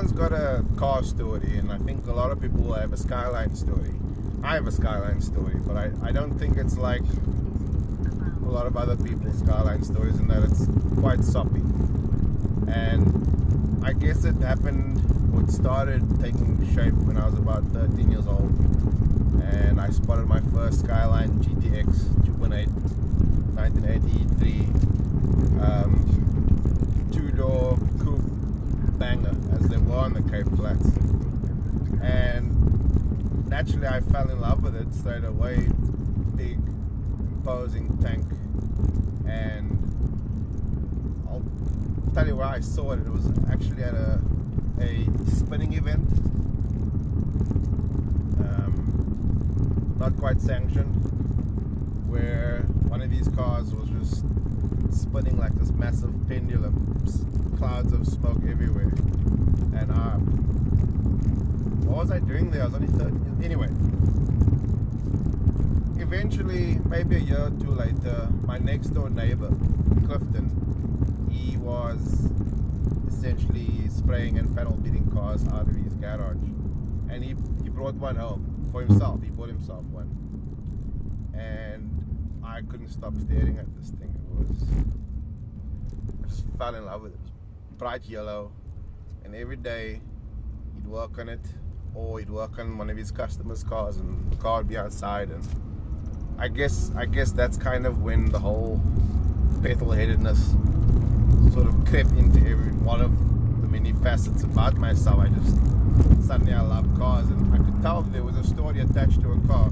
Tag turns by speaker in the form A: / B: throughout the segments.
A: everyone's got a car story, and I think a lot of people will have a Skyline story. I have a Skyline story, but I don't think it's like a lot of other people's Skyline stories in that it's quite soppy. And I guess it happened, or it started taking shape when I was about 13 years old, and I spotted my first Skyline GTX 2.8 1983 two-door coupe banger, as they were on the Cape Flats. And naturally I fell in love with it straight away. Big, imposing tank. And I'll tell you where I saw it. It was actually at a spinning event. Not quite sanctioned, where one of these cars was just spinning like this massive pendulum, clouds of smoke everywhere. And what was I doing there? I was only 13. Anyway, eventually, maybe a year or two later, my next door neighbor, Clifton, he was essentially spraying and pedal beating cars out of his garage, and he brought one home for himself. He bought himself one, and I couldn't stop staring at this thing. I just fell in love with it. It was bright yellow, and every day he'd work on it, or he'd work on one of his customers' cars, and the car would be outside. And I guess that's kind of when the whole petrol-headedness sort of crept into every one of the many facets about myself. Suddenly I loved cars, and I could tell there was a story attached to a car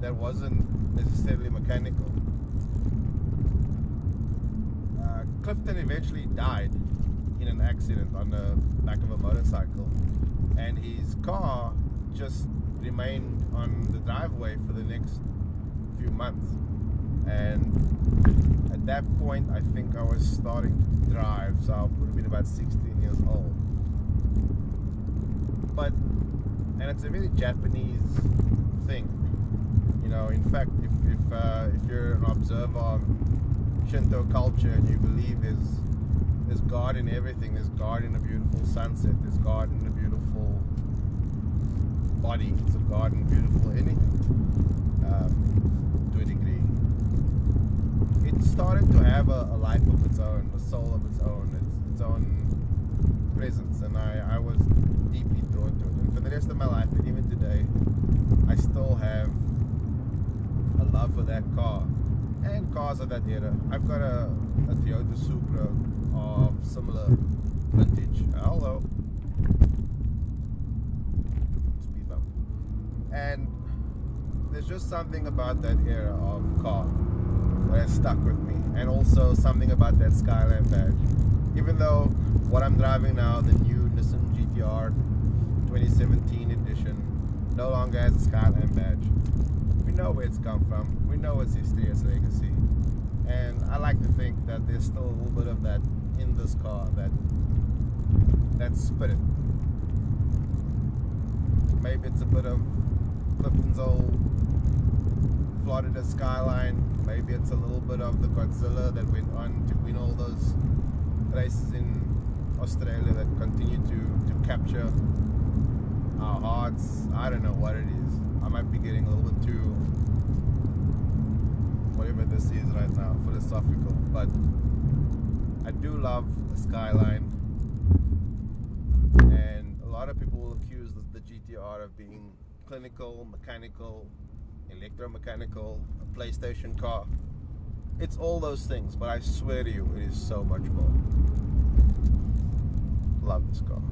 A: that wasn't necessarily mechanical. Clifton eventually died in an accident on the back of a motorcycle, and his car just remained on the driveway for the next few months. And at that point I think I was starting to drive, so I would have been about 16 years old. And it's a very Japanese thing, you know. In fact, if you're an observer of Shinto culture and you believe there's God in everything, there's God in a beautiful sunset, there's God in a beautiful body, there's a God in beautiful anything, to a degree. It started to have a life of its own, a soul of its own, its own presence, and I was deeply drawn to it. And for the rest of my life, and even today, I still have a love for that car and cars of that era. I've got a Toyota Supra of similar vintage. Hello. Speed bump. And there's just something about that era of car that has stuck with me, and also something about that Skyline badge. Even though what I'm driving now, the new Nissan GTR 2017 edition, no longer has a Skyline badge, we know where it's come from, we know its history, its legacy, and I like to think that there's still a little bit of that in this car, that spirit. Maybe it's a bit of Clifton's old Florida Skyline, maybe it's a little bit of the Godzilla that went on to win all those races in Australia that continue to capture our hearts. I don't know what it is. I might be getting a little bit too, whatever this is right now, philosophical, but I do love the Skyline, and a lot of people will accuse the GTR of being clinical, mechanical, electromechanical, a PlayStation car. It's all those things, but I swear to you, it is so much more. Love this car.